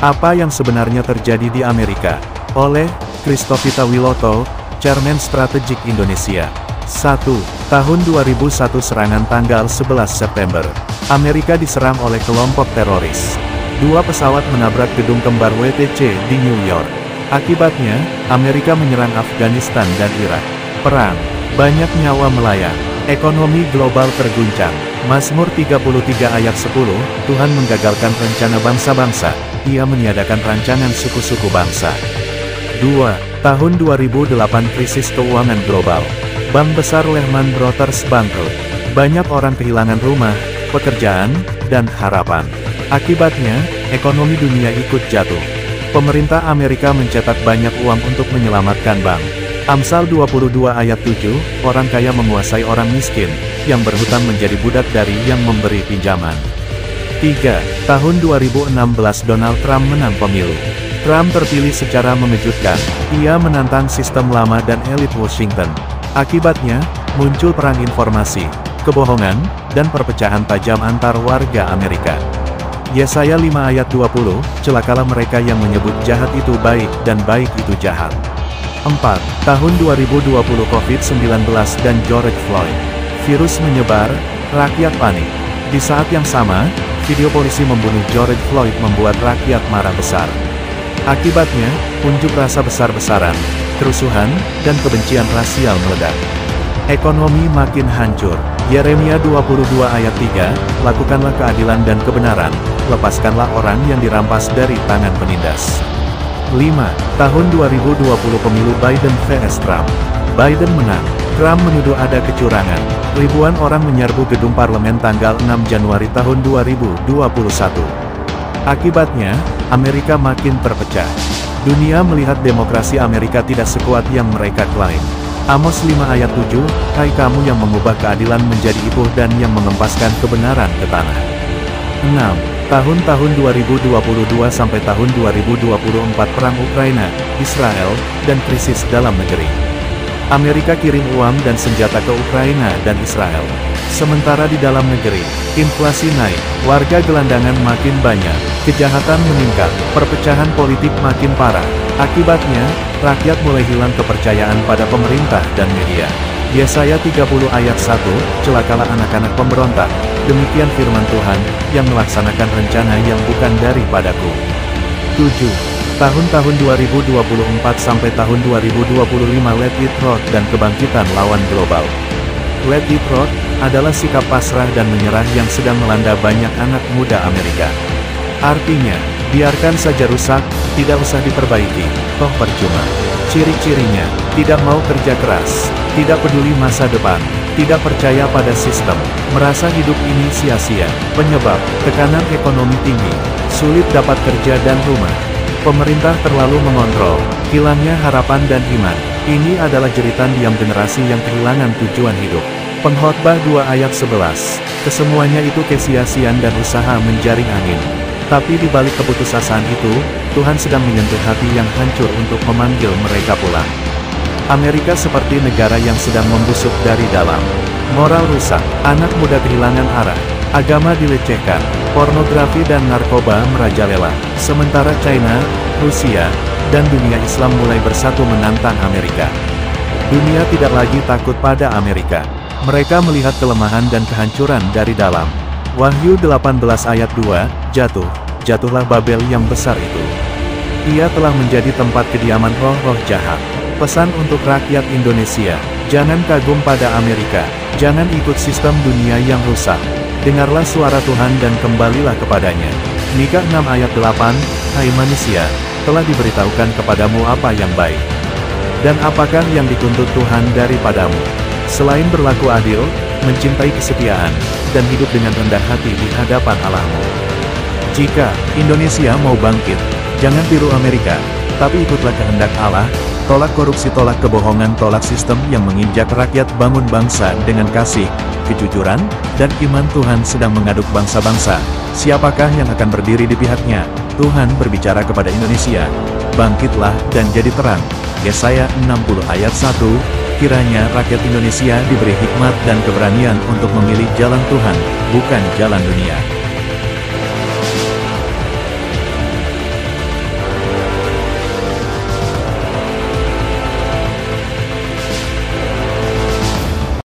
Apa yang sebenarnya terjadi di Amerika? Oleh Christovita Wiloto, Chairman Strategik Indonesia. 1. Tahun 2001 serangan tanggal 11 September. Amerika diserang oleh kelompok teroris. 2 pesawat menabrak gedung kembar WTC di New York. Akibatnya, Amerika menyerang Afghanistan dan Irak. Perang. Banyak nyawa melayang. Ekonomi global terguncang. Mazmur 33 ayat 10, Tuhan menggagalkan rencana bangsa-bangsa. Ia meniadakan rancangan suku-suku bangsa. 2. Tahun 2008 krisis keuangan global. Bank besar Lehman Brothers bangkrut. Banyak orang kehilangan rumah, pekerjaan, dan harapan. Akibatnya, ekonomi dunia ikut jatuh. Pemerintah Amerika mencetak banyak uang untuk menyelamatkan bank. Amsal 22 ayat 7, orang kaya menguasai orang miskin, yang berhutang menjadi budak dari yang memberi pinjaman. 3. Tahun 2016 Donald Trump menang pemilu. Trump terpilih secara mengejutkan. Ia menantang sistem lama dan elit Washington. Akibatnya, muncul perang informasi, kebohongan, dan perpecahan tajam antar warga Amerika. Yesaya 5 ayat 20, celakalah mereka yang menyebut jahat itu baik dan baik itu jahat. 4. Tahun 2020 COVID-19 dan George Floyd. Virus menyebar, rakyat panik. Di saat yang sama, video polisi membunuh George Floyd membuat rakyat marah besar. Akibatnya, unjuk rasa besar-besaran, kerusuhan, dan kebencian rasial meledak. Ekonomi makin hancur. Yeremia 22 ayat 3, lakukanlah keadilan dan kebenaran, lepaskanlah orang yang dirampas dari tangan penindas. 5. Tahun 2020 pemilu Biden vs Trump. Biden menang. Trump menuduh ada kecurangan. Ribuan orang menyerbu gedung parlemen tanggal 6 Januari tahun 2021. Akibatnya, Amerika makin terpecah. Dunia melihat demokrasi Amerika tidak sekuat yang mereka klaim. Amos 5 ayat 7, hai kamu yang mengubah keadilan menjadi ipuh dan yang mengempaskan kebenaran ke tanah. 6. Tahun-tahun 2022 sampai tahun 2024 perang Ukraina, Israel, dan krisis dalam negeri. Amerika kirim uang dan senjata ke Ukraina dan Israel. Sementara di dalam negeri, inflasi naik, warga gelandangan makin banyak, kejahatan meningkat, perpecahan politik makin parah. Akibatnya, rakyat mulai hilang kepercayaan pada pemerintah dan media. Yesaya 30 ayat 1, celakalah anak-anak pemberontak, demikian firman Tuhan, yang melaksanakan rencana yang bukan daripadaku. 7. Tahun-tahun 2024 sampai tahun 2025 Let It Rot dan kebangkitan lawan global. Let It Rot adalah sikap pasrah dan menyerah yang sedang melanda banyak anak muda Amerika. Artinya, biarkan saja rusak, tidak usah diperbaiki, toh percuma. Ciri-cirinya, tidak mau kerja keras, tidak peduli masa depan, tidak percaya pada sistem, merasa hidup ini sia-sia, penyebab, tekanan ekonomi tinggi, sulit dapat kerja dan rumah. Pemerintah terlalu mengontrol, hilangnya harapan dan iman. Ini adalah jeritan diam generasi yang kehilangan tujuan hidup. Pengkhotbah 2 ayat 11, kesemuanya itu kesia-siaan dan usaha menjaring angin. Tapi di balik keputusasaan itu, Tuhan sedang menyentuh hati yang hancur untuk memanggil mereka pulang. Amerika seperti negara yang sedang membusuk dari dalam. Moral rusak, anak muda kehilangan arah, agama dilecehkan, pornografi dan narkoba merajalela. Sementara China, Rusia, dan dunia Islam mulai bersatu menantang Amerika. Dunia tidak lagi takut pada Amerika. Mereka melihat kelemahan dan kehancuran dari dalam. Wahyu 18 ayat 2, jatuhlah Babel yang besar itu. Ia telah menjadi tempat kediaman roh-roh jahat. Pesan untuk rakyat Indonesia, jangan kagum pada Amerika, jangan ikut sistem dunia yang rusak. Dengarlah suara Tuhan dan kembalilah kepadanya. Mika 6 ayat 8, hai manusia, telah diberitahukan kepadamu apa yang baik. Dan apakah yang dituntut Tuhan daripadamu? Selain berlaku adil, mencintai kesetiaan, dan hidup dengan rendah hati di hadapan Allahmu. Jika Indonesia mau bangkit, jangan tiru Amerika, tapi ikutlah kehendak Allah, tolak korupsi, tolak kebohongan, tolak sistem yang menginjak rakyat, bangun bangsa dengan kasih, kejujuran, dan iman. Tuhan sedang mengaduk bangsa-bangsa, siapakah yang akan berdiri di pihaknya? Tuhan berbicara kepada Indonesia, bangkitlah dan jadi terang. Yesaya 60 ayat 1, kiranya rakyat Indonesia diberi hikmat dan keberanian untuk memilih jalan Tuhan, bukan jalan dunia.